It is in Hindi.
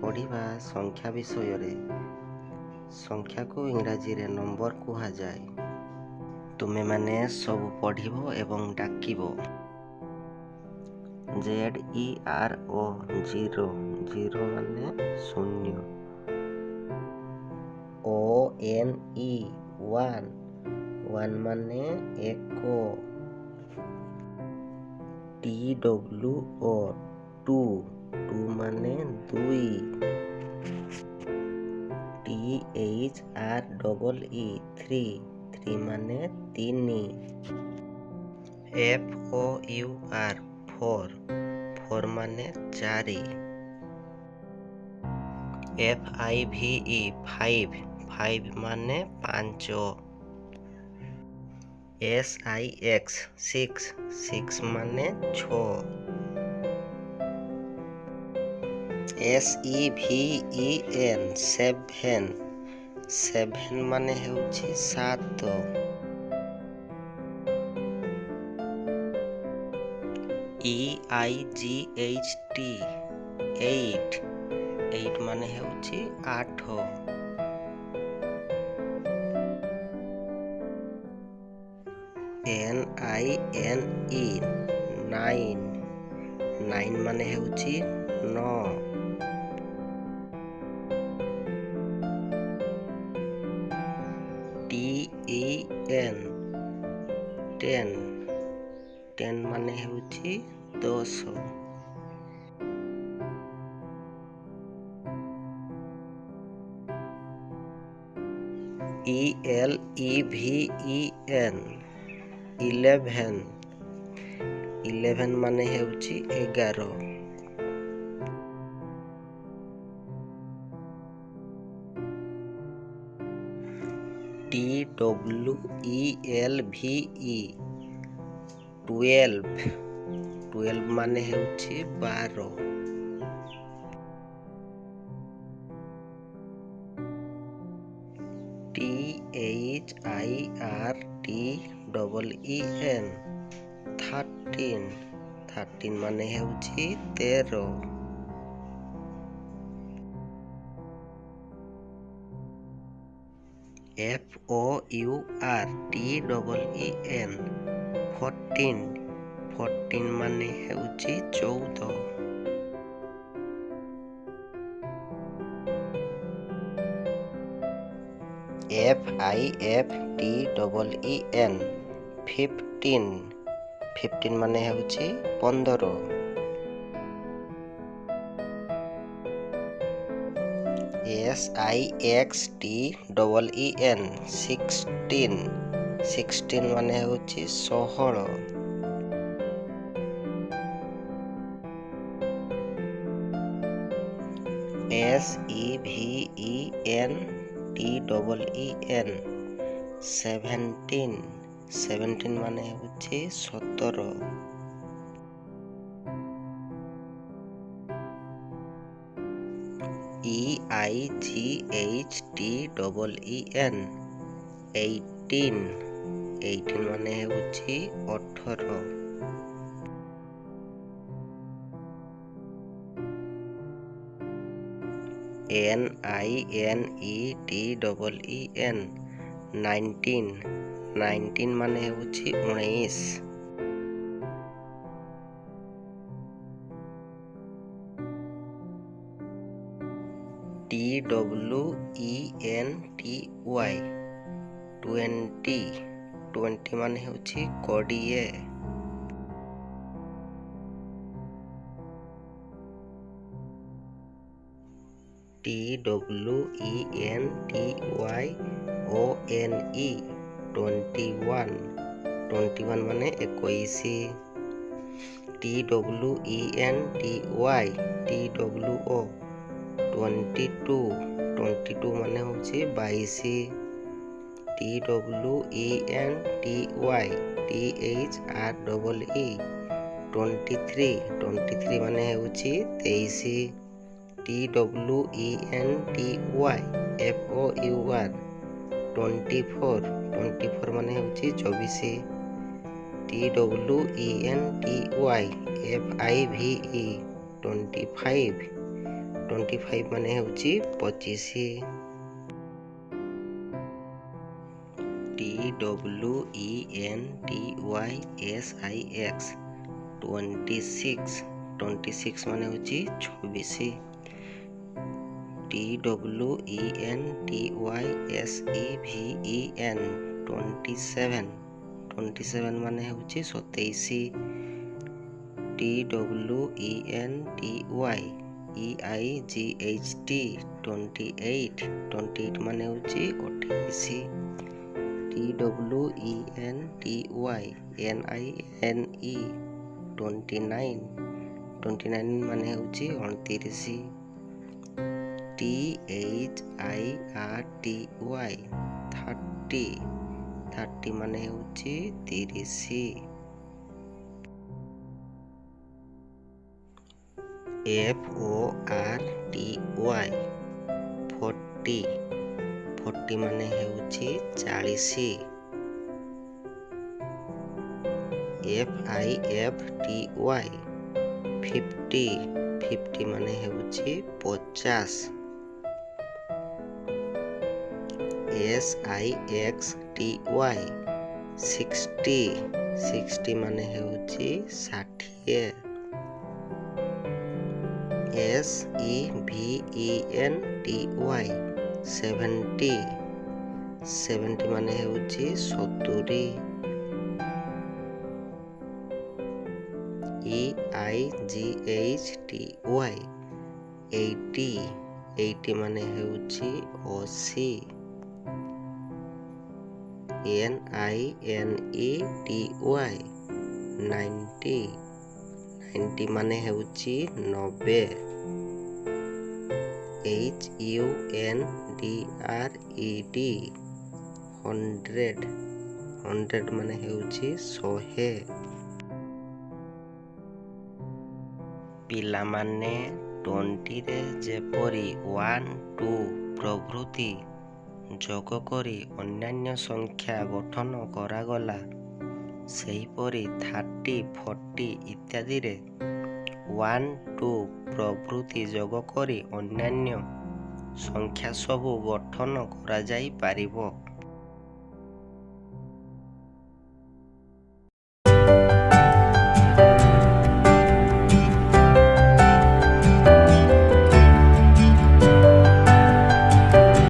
पढ़िबा संख्या विषय रे। संख्या को इंग्राजी रे नंबर कहा जाए। तुमे माने सब पढ़िबो एवं डाकिबो। ZERO जीरो जीरो माने शून्य। ONE वन वन माने एक। TWO टू टू माने दुई। THREE थ्री थ्री माने तीनी। FOUR फोर फोर माने चारि। FIVE फाइव फाइव माने पांच। SIX सिक्स सिक्स माने छो। SEVEN सेभेन सेभेन माने हेउछि सात। EIGHT एट एट माने हेउछि आठ। NINE नाइन नाइन माने हेउछि नौ। TEN टेन टेन माने हेउछि दस। ELEVEN इलेभेन इलेभेन माने हेउछि एगार। TWELVE ट्वेल्व ट्वेल्व माने हेउछि बार। THIRTEEN थर्टीन थर्टीन माने हेउछि तेर। FOURTEEN फोर्टीन फोर्टीन माने हेउछि चौद। FIFTEEN फिफ्टीन फिफ्टीन माने हेउछि पंदर। SIXTEEN सिक्सटीन सिक्सटीन माने हेउछि षोहल। SEVENTEEN सेवेंटीन सेवेंटीन माने हेउछि सतर। EIGHTEEN एटीन एटीन माने हेउछि अठर। NINETEEN नाइनटीन नाइनटीन माने हेउछि उन्नीस। TWENTY ट्वेंटी ट्वेंटी माने हेउछि कोड़िए। TWENTYONE ट्वेंटी वन माने इक्कीसी। TWENTY ट्वेंटी टू माने होछि बाईसी। TWENTYTHREE ट्वेंटी थ्री माने होछि तेईसी। TWENTYFOUR ट्वेंटी फोर माने होछि चौबीसी। TWENTYFIVE 25 माने होउची 25। TWENTYSIX 26 माने होउची 26। TWENTYSEVEN 27 माने होउची 27। TWENTYEIGHT 28 माने होउची 28। TWENTYNINE 29 माने होउची 29। THIRTY 30 माने होउची 30। FORTY 40 माने होउची 40। FIFTY 50 माने होउची 50। SIXTY 60 माने होउची 60। SEVENTY 70 माने होउची 70। EIGHTY 80 माने होउची 80। NINETY 90 माने होउची 90। HUNDRED 100 माने होउची 100। पिलामाने 20 रे जेपरी 1 2 प्रभृति जोग करी अन्यान्य संख्या गठन करागला सेहीपरि 30 40 इत्यादि रे 1 2 प्रभृति जोग करी अन्यान्य संख्या सबु गठन करा जाई पारिबो।